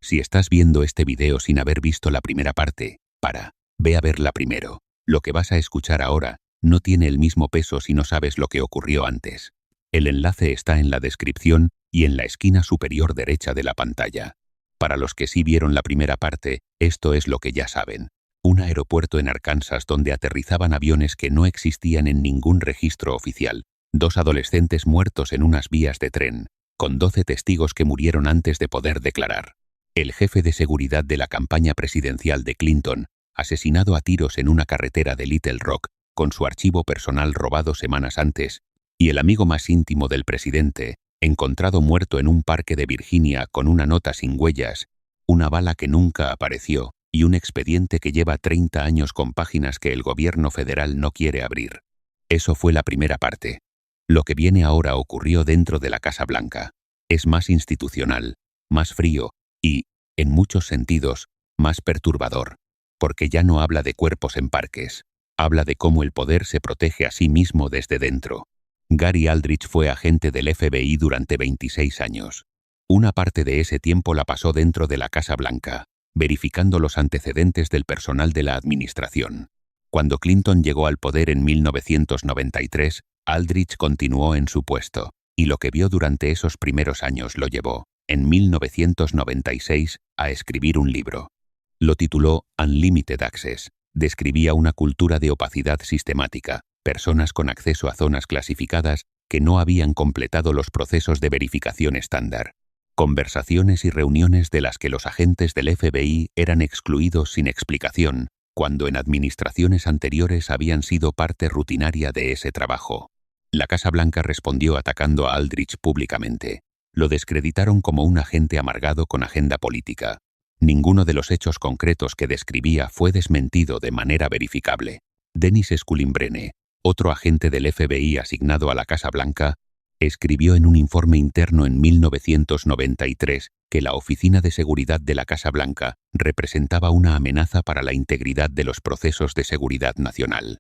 Si estás viendo este video sin haber visto la primera parte, ve a verla primero. Lo que vas a escuchar ahora no tiene el mismo peso si no sabes lo que ocurrió antes. El enlace está en la descripción y en la esquina superior derecha de la pantalla. Para los que sí vieron la primera parte, esto es lo que ya saben. Un aeropuerto en Arkansas donde aterrizaban aviones que no existían en ningún registro oficial. 2 adolescentes muertos en unas vías de tren, con 12 testigos que murieron antes de poder declarar. El jefe de seguridad de la campaña presidencial de Clinton, asesinado a tiros en una carretera de Little Rock, con su archivo personal robado semanas antes, y el amigo más íntimo del presidente, encontrado muerto en un parque de Virginia con una nota sin huellas, una bala que nunca apareció y un expediente que lleva 30 años con páginas que el gobierno federal no quiere abrir. Eso fue la primera parte. Lo que viene ahora ocurrió dentro de la Casa Blanca. Es más institucional, más frío y, en muchos sentidos, más perturbador, porque ya no habla de cuerpos en parques, habla de cómo el poder se protege a sí mismo desde dentro. Gary Aldrich fue agente del FBI durante 26 años. Una parte de ese tiempo la pasó dentro de la Casa Blanca, verificando los antecedentes del personal de la administración. Cuando Clinton llegó al poder en 1993, Aldrich continuó en su puesto, y lo que vio durante esos primeros años lo llevó, en 1996, a escribir un libro. Lo tituló Unlimited Access. Describía una cultura de opacidad sistemática, personas con acceso a zonas clasificadas que no habían completado los procesos de verificación estándar. Conversaciones y reuniones de las que los agentes del FBI eran excluidos sin explicación, cuando en administraciones anteriores habían sido parte rutinaria de ese trabajo. La Casa Blanca respondió atacando a Aldrich públicamente. Lo descreditaron como un agente amargado con agenda política. Ninguno de los hechos concretos que describía fue desmentido de manera verificable. Dennis Sculimbrene, otro agente del FBI asignado a la Casa Blanca, escribió en un informe interno en 1993 que la Oficina de Seguridad de la Casa Blanca representaba una amenaza para la integridad de los procesos de seguridad nacional.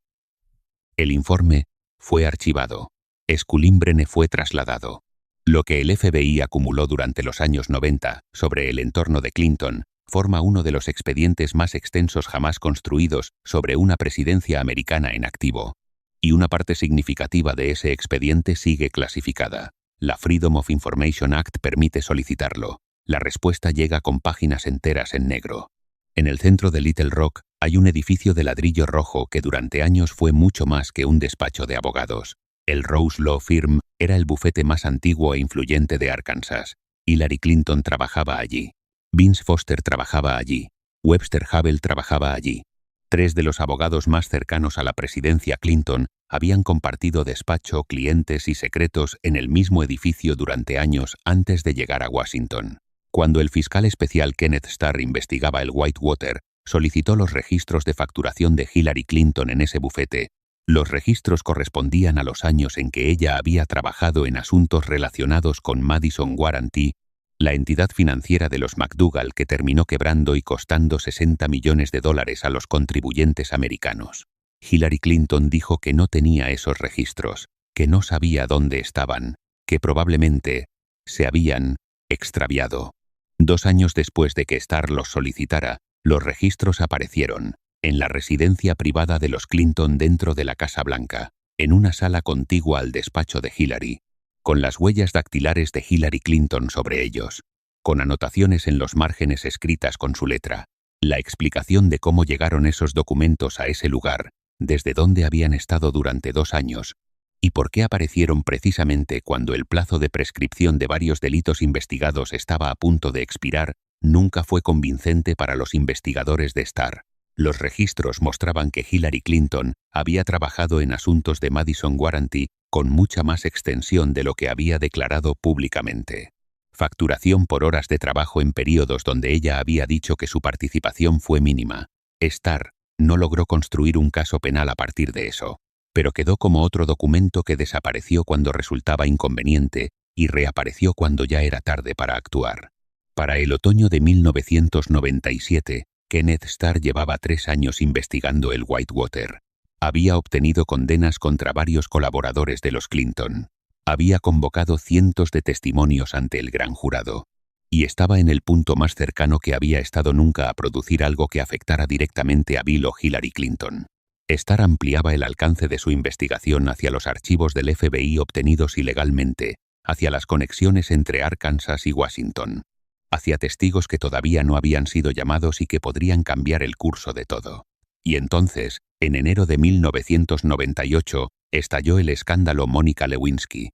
El informe fue archivado. Sculimbrene fue trasladado. Lo que el FBI acumuló durante los años 90 sobre el entorno de Clinton forma uno de los expedientes más extensos jamás construidos sobre una presidencia americana en activo. Y una parte significativa de ese expediente sigue clasificada. La Freedom of Information Act permite solicitarlo. La respuesta llega con páginas enteras en negro. En el centro de Little Rock hay un edificio de ladrillo rojo que durante años fue mucho más que un despacho de abogados. El Rose Law Firm era el bufete más antiguo e influyente de Arkansas. Hillary Clinton trabajaba allí. Vince Foster trabajaba allí. Webster Hubbell trabajaba allí. 3 de los abogados más cercanos a la presidencia Clinton habían compartido despacho, clientes y secretos en el mismo edificio durante años antes de llegar a Washington. Cuando el fiscal especial Kenneth Starr investigaba el Whitewater, solicitó los registros de facturación de Hillary Clinton en ese bufete. Los registros correspondían a los años en que ella había trabajado en asuntos relacionados con Madison Guaranty, la entidad financiera de los McDougal que terminó quebrando y costando $60 millones a los contribuyentes americanos. Hillary Clinton dijo que no tenía esos registros, que no sabía dónde estaban, que probablemente se habían extraviado. 2 años después de que Starr los solicitara, los registros aparecieron en la residencia privada de los Clinton dentro de la Casa Blanca, en una sala contigua al despacho de Hillary, con las huellas dactilares de Hillary Clinton sobre ellos, con anotaciones en los márgenes escritas con su letra, la explicación de cómo llegaron esos documentos a ese lugar, desde dónde habían estado durante 2 años, y por qué aparecieron precisamente cuando el plazo de prescripción de varios delitos investigados estaba a punto de expirar, nunca fue convincente para los investigadores de Starr. Los registros mostraban que Hillary Clinton había trabajado en asuntos de Madison Guaranty con mucha más extensión de lo que había declarado públicamente. Facturación por horas de trabajo en períodos donde ella había dicho que su participación fue mínima. Starr no logró construir un caso penal a partir de eso, pero quedó como otro documento que desapareció cuando resultaba inconveniente y reapareció cuando ya era tarde para actuar. Para el otoño de 1997, Kenneth Starr llevaba 3 años investigando el Whitewater. Había obtenido condenas contra varios colaboradores de los Clinton. Había convocado cientos de testimonios ante el gran jurado. Y estaba en el punto más cercano que había estado nunca a producir algo que afectara directamente a Bill o Hillary Clinton. Starr ampliaba el alcance de su investigación hacia los archivos del FBI obtenidos ilegalmente, hacia las conexiones entre Arkansas y Washington, hacia testigos que todavía no habían sido llamados y que podrían cambiar el curso de todo. Y entonces, en enero de 1998, estalló el escándalo Mónica Lewinsky.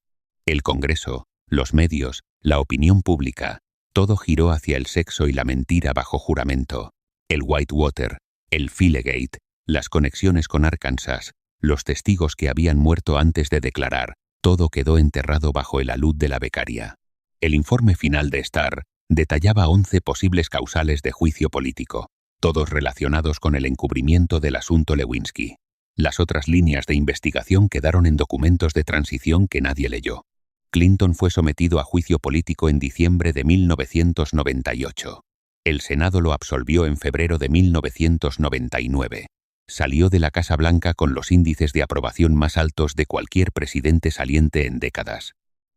El Congreso, los medios, la opinión pública, todo giró hacia el sexo y la mentira bajo juramento. El Whitewater, el Filegate, las conexiones con Arkansas, los testigos que habían muerto antes de declarar, todo quedó enterrado bajo el alud de la becaria. El informe final de Starr detallaba 11 posibles causales de juicio político, todos relacionados con el encubrimiento del asunto Lewinsky. Las otras líneas de investigación quedaron en documentos de transición que nadie leyó. Clinton fue sometido a juicio político en diciembre de 1998. El Senado lo absolvió en febrero de 1999. Salió de la Casa Blanca con los índices de aprobación más altos de cualquier presidente saliente en décadas.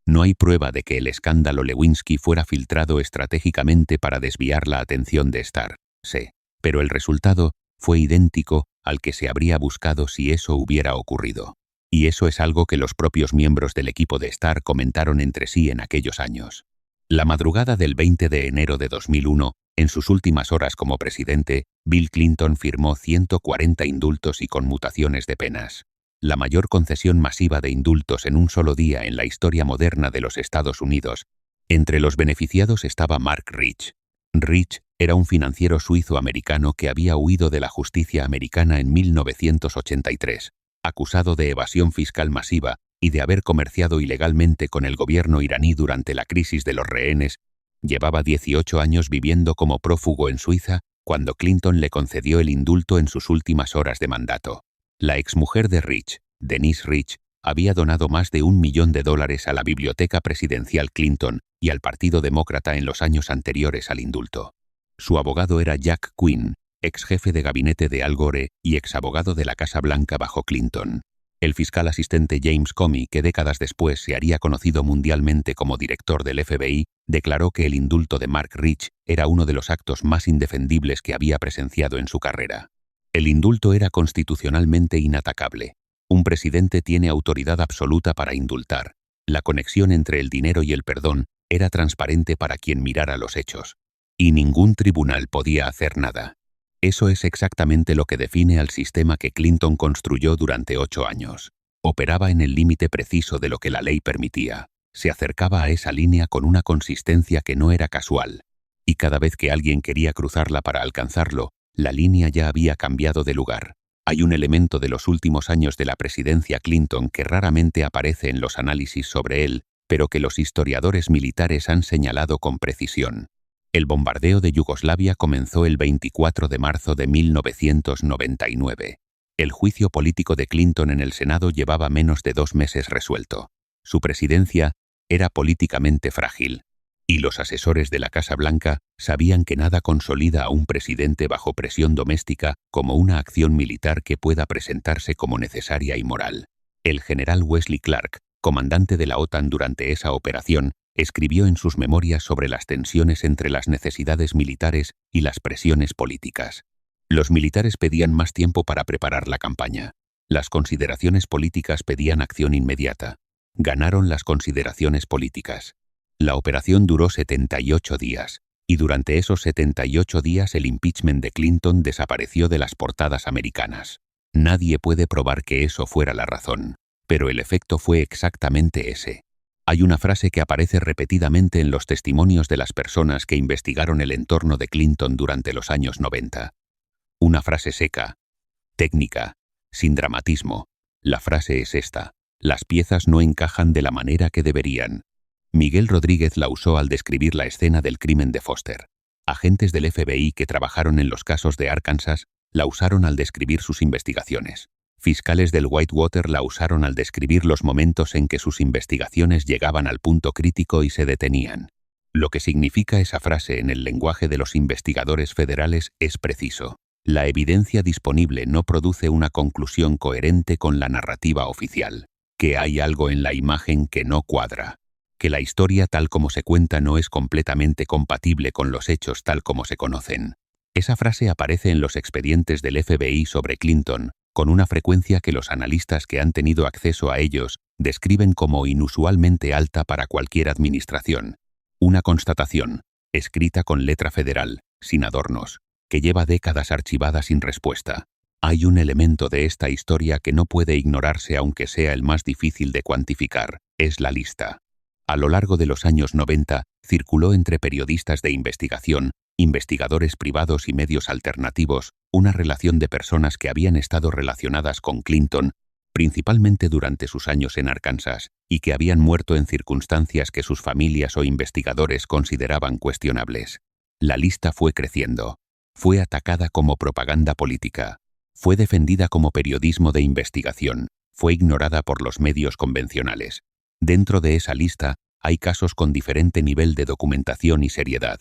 No hay prueba de que el escándalo Lewinsky fuera filtrado estratégicamente para desviar la atención de Starr, sí, pero el resultado fue idéntico al que se habría buscado si eso hubiera ocurrido. Y eso es algo que los propios miembros del equipo de Starr comentaron entre sí en aquellos años. La madrugada del 20 de enero de 2001, en sus últimas horas como presidente, Bill Clinton firmó 140 indultos y conmutaciones de penas. La mayor concesión masiva de indultos en un solo día en la historia moderna de los Estados Unidos. Entre los beneficiados estaba Mark Rich. Rich era un financiero suizo-americano que había huido de la justicia americana en 1983, acusado de evasión fiscal masiva y de haber comerciado ilegalmente con el gobierno iraní durante la crisis de los rehenes. Llevaba 18 años viviendo como prófugo en Suiza cuando Clinton le concedió el indulto en sus últimas horas de mandato. La exmujer de Rich, Denise Rich, había donado más de $1 millón a la biblioteca presidencial Clinton y al Partido Demócrata en los años anteriores al indulto. Su abogado era Jack Quinn, ex jefe de gabinete de Al Gore y ex abogado de la Casa Blanca bajo Clinton. El fiscal asistente James Comey, que décadas después se haría conocido mundialmente como director del FBI, declaró que el indulto de Mark Rich era uno de los actos más indefendibles que había presenciado en su carrera. El indulto era constitucionalmente inatacable. Un presidente tiene autoridad absoluta para indultar. La conexión entre el dinero y el perdón era transparente para quien mirara los hechos. Y ningún tribunal podía hacer nada. Eso es exactamente lo que define al sistema que Clinton construyó durante 8 años. Operaba en el límite preciso de lo que la ley permitía. Se acercaba a esa línea con una consistencia que no era casual. Y cada vez que alguien quería cruzarla para alcanzarlo, la línea ya había cambiado de lugar. Hay un elemento de los últimos años de la presidencia Clinton que raramente aparece en los análisis sobre él, pero que los historiadores militares han señalado con precisión. El bombardeo de Yugoslavia comenzó el 24 de marzo de 1999. El juicio político de Clinton en el Senado llevaba menos de 2 meses resuelto. Su presidencia era políticamente frágil. Y los asesores de la Casa Blanca sabían que nada consolida a un presidente bajo presión doméstica como una acción militar que pueda presentarse como necesaria y moral. El general Wesley Clark, comandante de la OTAN durante esa operación, escribió en sus memorias sobre las tensiones entre las necesidades militares y las presiones políticas. Los militares pedían más tiempo para preparar la campaña. Las consideraciones políticas pedían acción inmediata. Ganaron las consideraciones políticas. La operación duró 78 días, y durante esos 78 días el impeachment de Clinton desapareció de las portadas americanas. Nadie puede probar que eso fuera la razón, pero el efecto fue exactamente ese. Hay una frase que aparece repetidamente en los testimonios de las personas que investigaron el entorno de Clinton durante los años 90. Una frase seca, técnica, sin dramatismo. La frase es esta: las piezas no encajan de la manera que deberían. Miguel Rodríguez la usó al describir la escena del crimen de Foster. Agentes del FBI que trabajaron en los casos de Arkansas la usaron al describir sus investigaciones. Fiscales del Whitewater la usaron al describir los momentos en que sus investigaciones llegaban al punto crítico y se detenían. Lo que significa esa frase en el lenguaje de los investigadores federales es preciso. La evidencia disponible no produce una conclusión coherente con la narrativa oficial, que hay algo en la imagen que no cuadra. que la historia tal como se cuenta no es completamente compatible con los hechos tal como se conocen. Esa frase aparece en los expedientes del FBI sobre Clinton, con una frecuencia que los analistas que han tenido acceso a ellos describen como inusualmente alta para cualquier administración. Una constatación, escrita con letra federal, sin adornos, que lleva décadas archivada sin respuesta. Hay un elemento de esta historia que no puede ignorarse aunque sea el más difícil de cuantificar, es la lista. A lo largo de los años 90, circuló entre periodistas de investigación, investigadores privados y medios alternativos, una relación de personas que habían estado relacionadas con Clinton, principalmente durante sus años en Arkansas, y que habían muerto en circunstancias que sus familias o investigadores consideraban cuestionables. La lista fue creciendo. Fue atacada como propaganda política. Fue defendida como periodismo de investigación. Fue ignorada por los medios convencionales. Dentro de esa lista hay casos con diferente nivel de documentación y seriedad.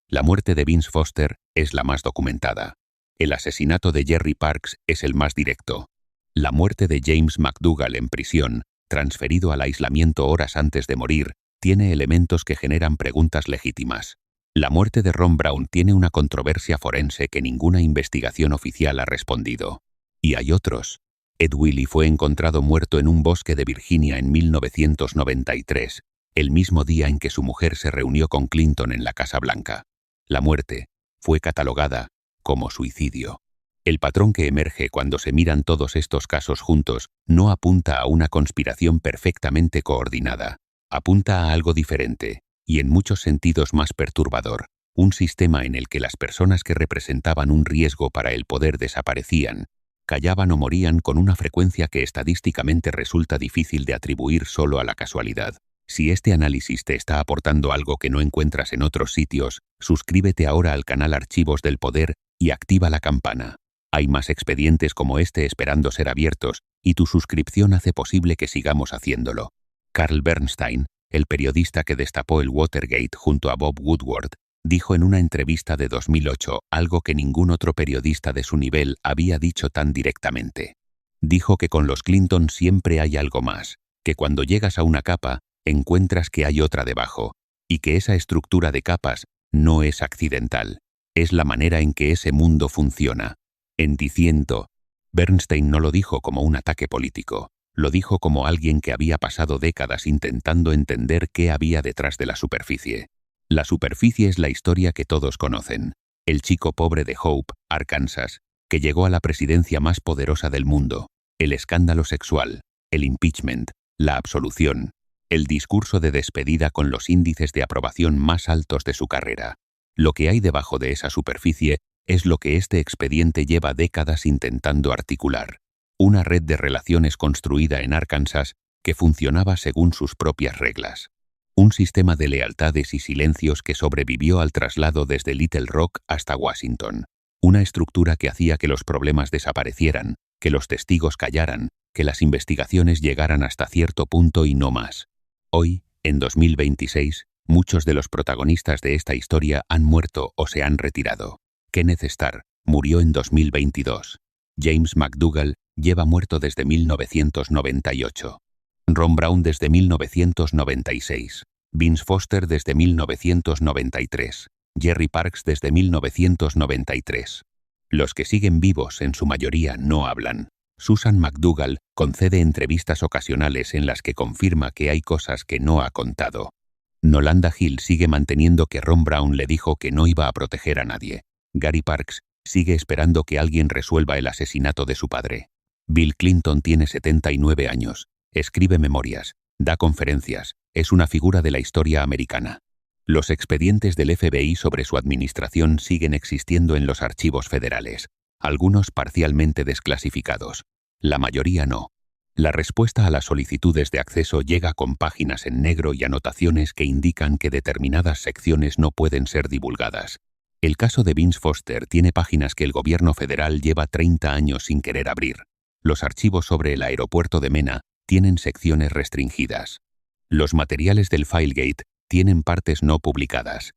La muerte de Vince Foster es la más documentada. El asesinato de Jerry Parks es el más directo. La muerte de James McDougal en prisión, transferido al aislamiento horas antes de morir, tiene elementos que generan preguntas legítimas. La muerte de Ron Brown tiene una controversia forense que ninguna investigación oficial ha respondido. Y hay otros. Ed Willie fue encontrado muerto en un bosque de Virginia en 1993, el mismo día en que su mujer se reunió con Clinton en la Casa Blanca. La muerte fue catalogada como suicidio. El patrón que emerge cuando se miran todos estos casos juntos no apunta a una conspiración perfectamente coordinada. Apunta a algo diferente, y en muchos sentidos más perturbador, un sistema en el que las personas que representaban un riesgo para el poder desaparecían, callaban o morían con una frecuencia que estadísticamente resulta difícil de atribuir solo a la casualidad. Si este análisis te está aportando algo que no encuentras en otros sitios, suscríbete ahora al canal Archivos del Poder y activa la campana. Hay más expedientes como este esperando ser abiertos, y tu suscripción hace posible que sigamos haciéndolo. Carl Bernstein, el periodista que destapó el Watergate junto a Bob Woodward, dijo en una entrevista de 2008 algo que ningún otro periodista de su nivel había dicho tan directamente. Dijo que con los Clinton siempre hay algo más, que cuando llegas a una capa, encuentras que hay otra debajo, y que esa estructura de capas no es accidental, es la manera en que ese mundo funciona. En diciendo, Bernstein no lo dijo como un ataque político, lo dijo como alguien que había pasado décadas intentando entender qué había detrás de la superficie. La superficie es la historia que todos conocen. El chico pobre de Hope, Arkansas, que llegó a la presidencia más poderosa del mundo, el escándalo sexual, el impeachment, la absolución, el discurso de despedida con los índices de aprobación más altos de su carrera. Lo que hay debajo de esa superficie es lo que este expediente lleva décadas intentando articular. Una red de relaciones construida en Arkansas que funcionaba según sus propias reglas. Un sistema de lealtades y silencios que sobrevivió al traslado desde Little Rock hasta Washington. Una estructura que hacía que los problemas desaparecieran, que los testigos callaran, que las investigaciones llegaran hasta cierto punto y no más. Hoy, en 2026, muchos de los protagonistas de esta historia han muerto o se han retirado. Kenneth Starr murió en 2022. James McDougal lleva muerto desde 1998. Ron Brown desde 1996. Vince Foster desde 1993. Jerry Parks desde 1993. Los que siguen vivos en su mayoría no hablan. Susan McDougal concede entrevistas ocasionales en las que confirma que hay cosas que no ha contado. Nolanda Hill sigue manteniendo que Ron Brown le dijo que no iba a proteger a nadie. Gary Parks sigue esperando que alguien resuelva el asesinato de su padre. Bill Clinton tiene 79 años. Escribe memorias, da conferencias, es una figura de la historia americana. Los expedientes del FBI sobre su administración siguen existiendo en los archivos federales, algunos parcialmente desclasificados, la mayoría no. La respuesta a las solicitudes de acceso llega con páginas en negro y anotaciones que indican que determinadas secciones no pueden ser divulgadas. El caso de Vince Foster tiene páginas que el gobierno federal lleva 30 años sin querer abrir. Los archivos sobre el aeropuerto de Mena tienen secciones restringidas. Los materiales del Filegate tienen partes no publicadas.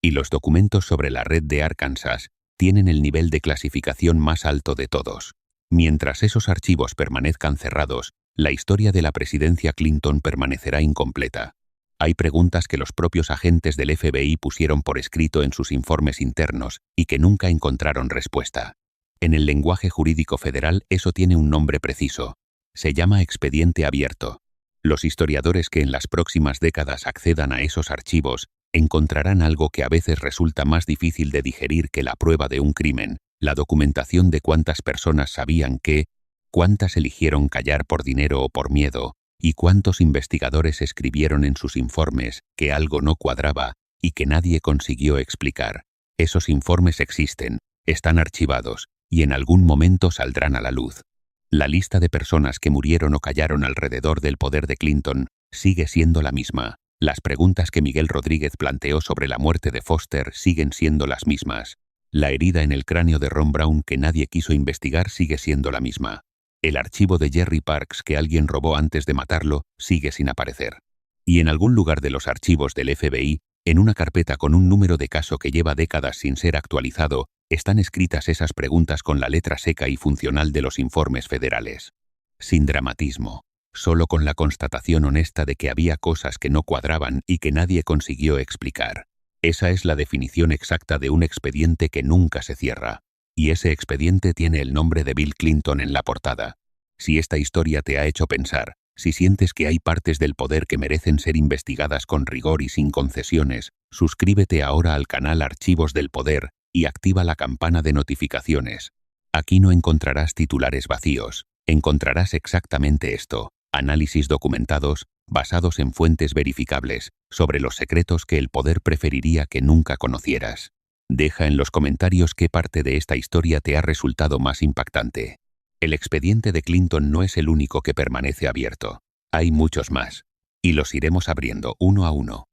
Y los documentos sobre la red de Arkansas tienen el nivel de clasificación más alto de todos. Mientras esos archivos permanezcan cerrados, la historia de la presidencia Clinton permanecerá incompleta. Hay preguntas que los propios agentes del FBI pusieron por escrito en sus informes internos y que nunca encontraron respuesta. En el lenguaje jurídico federal eso tiene un nombre preciso. Se llama expediente abierto. Los historiadores que en las próximas décadas accedan a esos archivos encontrarán algo que a veces resulta más difícil de digerir que la prueba de un crimen, la documentación de cuántas personas sabían qué, cuántas eligieron callar por dinero o por miedo, y cuántos investigadores escribieron en sus informes que algo no cuadraba y que nadie consiguió explicar. Esos informes existen, están archivados, y en algún momento saldrán a la luz. La lista de personas que murieron o callaron alrededor del poder de Clinton sigue siendo la misma. Las preguntas que Miguel Rodríguez planteó sobre la muerte de Foster siguen siendo las mismas. La herida en el cráneo de Ron Brown que nadie quiso investigar sigue siendo la misma. El archivo de Jerry Parks que alguien robó antes de matarlo sigue sin aparecer. Y en algún lugar de los archivos del FBI, en una carpeta con un número de caso que lleva décadas sin ser actualizado, están escritas esas preguntas con la letra seca y funcional de los informes federales. Sin dramatismo, solo con la constatación honesta de que había cosas que no cuadraban y que nadie consiguió explicar. Esa es la definición exacta de un expediente que nunca se cierra. Y ese expediente tiene el nombre de Bill Clinton en la portada. Si esta historia te ha hecho pensar, si sientes que hay partes del poder que merecen ser investigadas con rigor y sin concesiones, suscríbete ahora al canal Archivos del Poder y activa la campana de notificaciones. Aquí no encontrarás titulares vacíos, encontrarás exactamente esto, análisis documentados, basados en fuentes verificables, sobre los secretos que el poder preferiría que nunca conocieras. Deja en los comentarios qué parte de esta historia te ha resultado más impactante. El expediente de Clinton no es el único que permanece abierto. Hay muchos más, y los iremos abriendo uno a uno.